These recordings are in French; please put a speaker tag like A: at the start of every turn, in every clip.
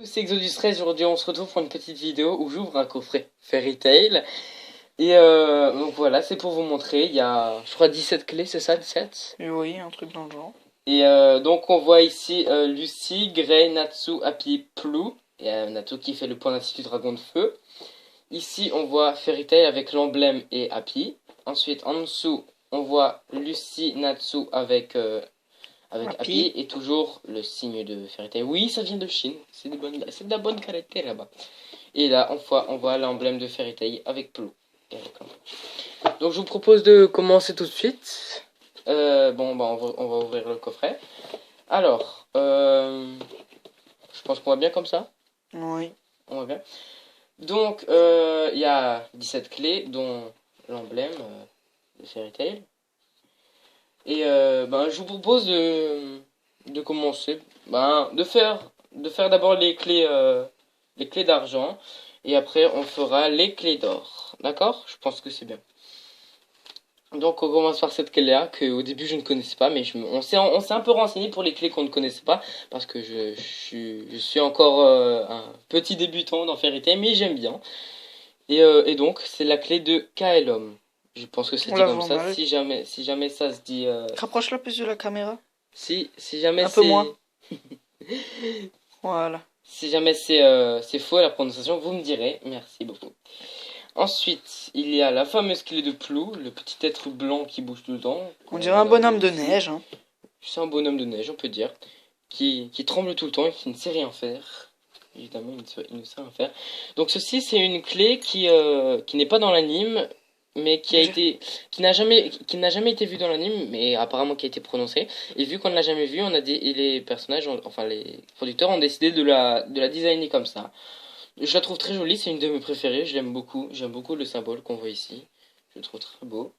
A: C'est Exodus 13, aujourd'hui on se retrouve pour une petite vidéo où j'ouvre un coffret Fairy Tail. Et donc voilà, c'est pour vous montrer, il y a je crois 17 clés, c'est ça, 17?
B: Oui, un truc dans le genre.
A: Et donc on voit ici Lucy, Grey, Natsu, Happy, Plou. Et Natsu qui fait le point d'institut dragon de feu. Ici on voit Fairy Tail avec l'emblème et Happy. Ensuite en dessous on voit Lucy, Natsu avec Happy
B: Happy.
A: et toujours le signe de Fairy Tail. Oui, ça vient de Chine, c'est de la bonne qualité là-bas. Et là, on voit l'emblème de Fairy Tail avec Plou. Donc je vous propose de commencer tout de suite. Bon, bah, on va ouvrir le coffret. Alors, je pense qu'on va bien comme ça.
B: Oui.
A: On va bien. Donc, il y a 17 clés, dont l'emblème de Fairy Tail. Et ben, je vous propose de commencer, ben, de faire d'abord les clés d'argent, et après on fera les clés d'or. D'accord? Je pense que c'est bien. Donc on commence par cette clé-là, que au début je ne connaissais pas, mais on s'est un peu renseigné pour les clés qu'on ne connaissait pas, parce que je suis encore un petit débutant dans Fairy Tail, mais j'aime bien. Et donc c'est la clé de Kael'Homme. Je pense que c'est
B: On
A: dit
B: la
A: comme
B: voit
A: ça,
B: mal.
A: si jamais ça se dit...
B: Rapproche-la plus de la caméra.
A: si jamais
B: Un peu moins.
A: c'est...
B: Voilà.
A: Si jamais c'est faux la prononciation, vous me direz. Merci beaucoup. Ensuite, il y a la fameuse clé de Plou, le petit être blanc qui bouge tout le temps.
B: On
A: Qu'on
B: dirait un
A: voit
B: bonhomme de
A: ici.
B: neige. Hein.
A: C'est un bonhomme de neige, on peut dire. Qui tremble tout le temps et qui ne sait rien faire. Évidemment, il ne sait rien faire. Donc ceci, c'est une clé qui n'est pas dans l'anime, mais qui n'a jamais été vue dans l'anime, mais apparemment qui a été prononcée. Et vu qu'on ne l'a jamais vue, et les personnages, enfin les producteurs ont décidé de la designer comme ça. Je la trouve très jolie, c'est une de mes préférées, je l'aime beaucoup. J'aime beaucoup le symbole qu'on voit ici. Je le trouve très beau.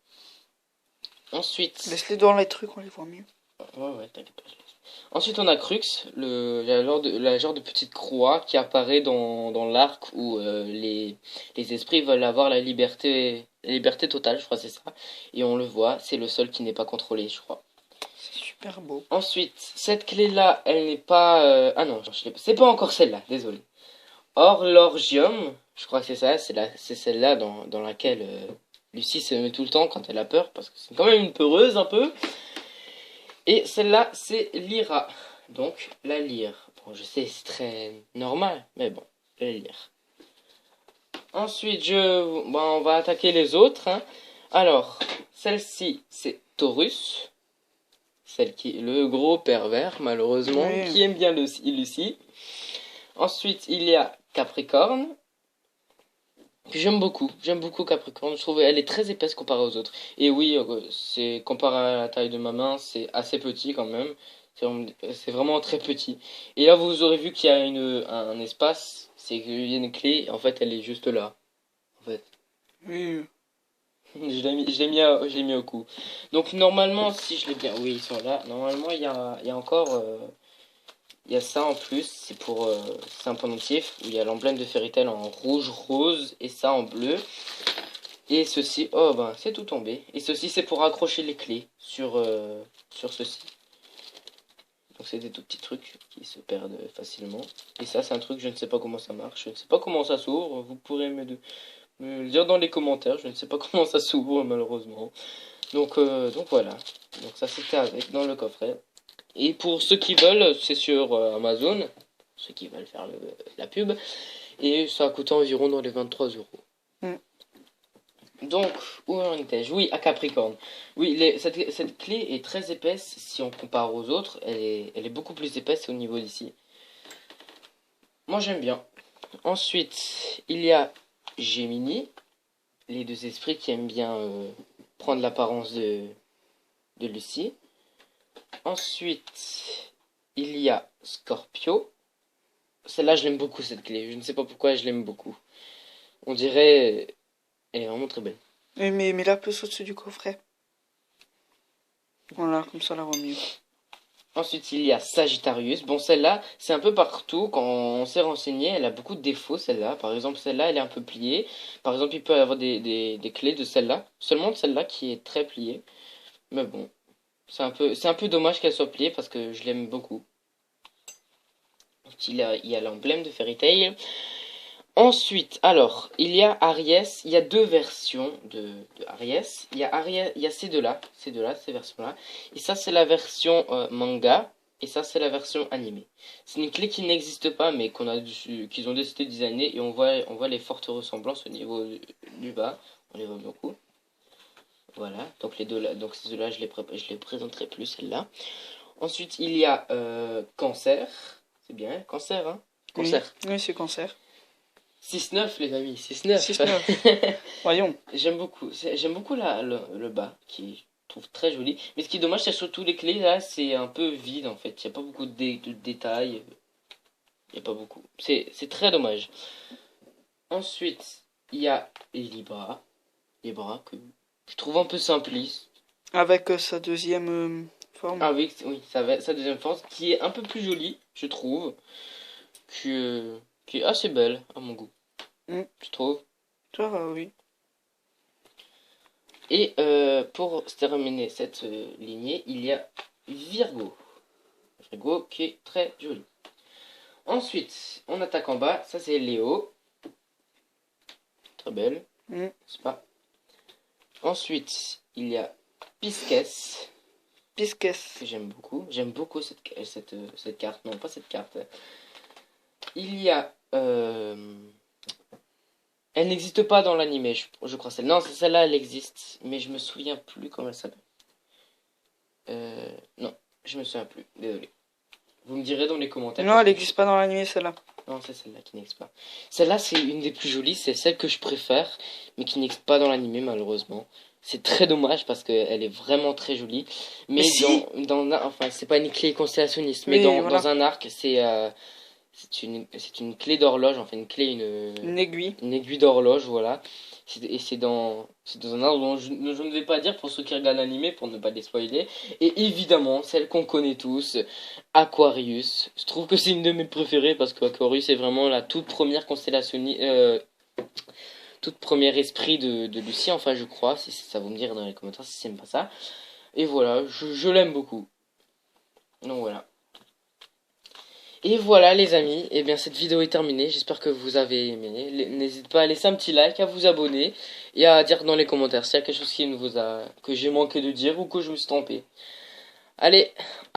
A: Ensuite,
B: Laisse-les dans les trucs, on les voit mieux.
A: ouais, t'inquiète pas. Ensuite, on a Crux, la genre de petite croix qui apparaît dans l'arc où les esprits veulent avoir la liberté totale, je crois que c'est ça. Et on le voit, c'est le seul qui n'est pas contrôlé, je crois.
B: C'est super beau.
A: Ensuite, cette clé-là, elle n'est pas... Ah non, c'est pas encore celle-là, désolé. Horlogium, je crois que c'est ça, c'est celle-là dans laquelle Lucie se met tout le temps quand elle a peur, parce que c'est quand même une peureuse un peu. Et celle-là, c'est Lyra. Donc, la lyre. Bon, je sais, c'est très normal, mais bon, la lyre. Ensuite, on va attaquer les autres. Hein. Alors, celle-ci, c'est Taurus. Celle qui est le gros pervers, malheureusement,
B: Oui.
A: qui aime bien Lucie. Ensuite, il y a Capricorne. Que j'aime beaucoup Capricorne, je trouve elle est très épaisse comparée aux autres. Et oui, c'est comparé à la taille de ma main, c'est assez petit quand même. C'est vraiment très petit. Et là, vous aurez vu qu'il y a un espace, c'est qu'il y a une clé, en fait, elle est juste là. En fait,
B: Oui.
A: je l'ai mis au cou. Donc normalement, si je l'ai bien, oui, ils sont là. Normalement, il y a encore, il y a ça en plus, c'est un pendentif où il y a l'emblème de Fairy Tail en rouge, rose et ça en bleu. Et ceci, oh ben c'est tout tombé. Et ceci c'est pour accrocher les clés sur ceci. Donc c'est des tout petits trucs qui se perdent facilement. Et ça c'est un truc, je ne sais pas comment ça marche, je ne sais pas comment ça s'ouvre. Vous pourrez me le dire dans les commentaires, je ne sais pas comment ça s'ouvre malheureusement. Donc voilà. Donc ça c'était avec dans le coffret. Et pour ceux qui veulent, c'est sur Amazon. Ceux qui veulent faire la pub. Et ça a coûté environ dans les 23 euros.
B: Mm.
A: Donc, où en étais-je? Oui, à Capricorne. Oui, cette clé est très épaisse si on compare aux autres. Elle est beaucoup plus épaisse au niveau d'ici. Moi, j'aime bien. Ensuite, il y a Gemini, les deux esprits qui aiment bien prendre l'apparence de Lucie. Ensuite, il y a Scorpio. Celle-là, je l'aime beaucoup, cette clé. Je ne sais pas pourquoi je l'aime beaucoup. On dirait... Elle est vraiment très belle.
B: Mais mets-la plus au-dessus du coffret. Voilà, comme ça, on la voit mieux.
A: Ensuite, il y a Sagittarius. Bon, celle-là, c'est un peu partout. Quand on s'est renseigné, elle a beaucoup de défauts, celle-là. Par exemple, celle-là, elle est un peu pliée. Par exemple, il peut y avoir des clés de celle-là. Seulement de celle-là qui est très pliée. Mais bon, c'est un peu dommage qu'elle soit pliée parce que je l'aime beaucoup. il y a l'emblème de Fairy Tail. Ensuite, alors, il y a Aries, il y a deux versions de Aries. Il y a ces deux-là, ces versions-là. Et ça, c'est la version manga, et ça, c'est la version animée. C'est une clé qui n'existe pas, mais qu'ils ont décidé de designer, et on voit les fortes ressemblances au niveau du bas. On les voit beaucoup. Voilà, donc les deux là, donc ces deux-là, je les présenterai plus, celle-là. Ensuite, il y a Cancer. C'est bien, Cancer, hein? Cancer.
B: Oui, c'est Cancer.
A: 6-9 les amis, 6-9.
B: 6-9. Voyons.
A: J'aime beaucoup le bas qui je trouve très joli. Mais ce qui est dommage, c'est surtout les clés là, c'est un peu vide en fait. Il n'y a pas beaucoup de détails. Il n'y a pas beaucoup. C'est très dommage. Ensuite, il y a Libra. Libra que je trouve un peu simpliste.
B: Avec sa deuxième forme.
A: Ah oui, oui, sa deuxième force qui est un peu plus jolie, je trouve. Qui est assez belle à mon goût. Je trouve.
B: Ça va, oui.
A: Et pour terminer cette lignée, il y a Virgo. Virgo qui est très joli. Ensuite, on attaque en bas. Ça, c'est Léo. Très belle. C'est pas. Ensuite, il y a Pisces.
B: Pisces.
A: Que j'aime beaucoup. J'aime beaucoup cette carte. Non, pas cette carte. Il y a... Elle n'existe pas dans l'animé, je crois. Non, celle-là, elle existe. Mais je me souviens plus comment elle s'appelle. Non, je me souviens plus. Désolé. Vous me direz dans les commentaires.
B: Non, elle n'existe pas dans l'anime, celle-là.
A: Non, c'est celle-là qui n'existe pas. Celle-là, c'est une des plus jolies. C'est celle que je préfère. Mais qui n'existe pas dans l'animé, malheureusement. C'est très dommage parce qu'elle est vraiment très jolie. Mais
B: si.
A: enfin, c'est pas une clé constellationniste. Mais dans un arc, c'est une clé d'horloge, enfin
B: une aiguille.
A: Une aiguille d'horloge, voilà. Et c'est dans un arbre dont je ne vais pas dire pour ceux qui regardent l'animé pour ne pas les spoiler. Et évidemment, celle qu'on connaît tous, Aquarius. Je trouve que c'est une de mes préférées parce que Aquarius est vraiment la toute première constellation, toute première esprit de Lucie, enfin je crois. Si ça vous me dire dans les commentaires si c'est pas ça. Et voilà, je l'aime beaucoup. Donc voilà. Et voilà les amis, et bien cette vidéo est terminée, j'espère que vous avez aimé. N'hésitez pas à laisser un petit like, à vous abonner et à dire dans les commentaires s'il y a quelque chose que j'ai manqué de dire ou que je me suis trompé. Allez,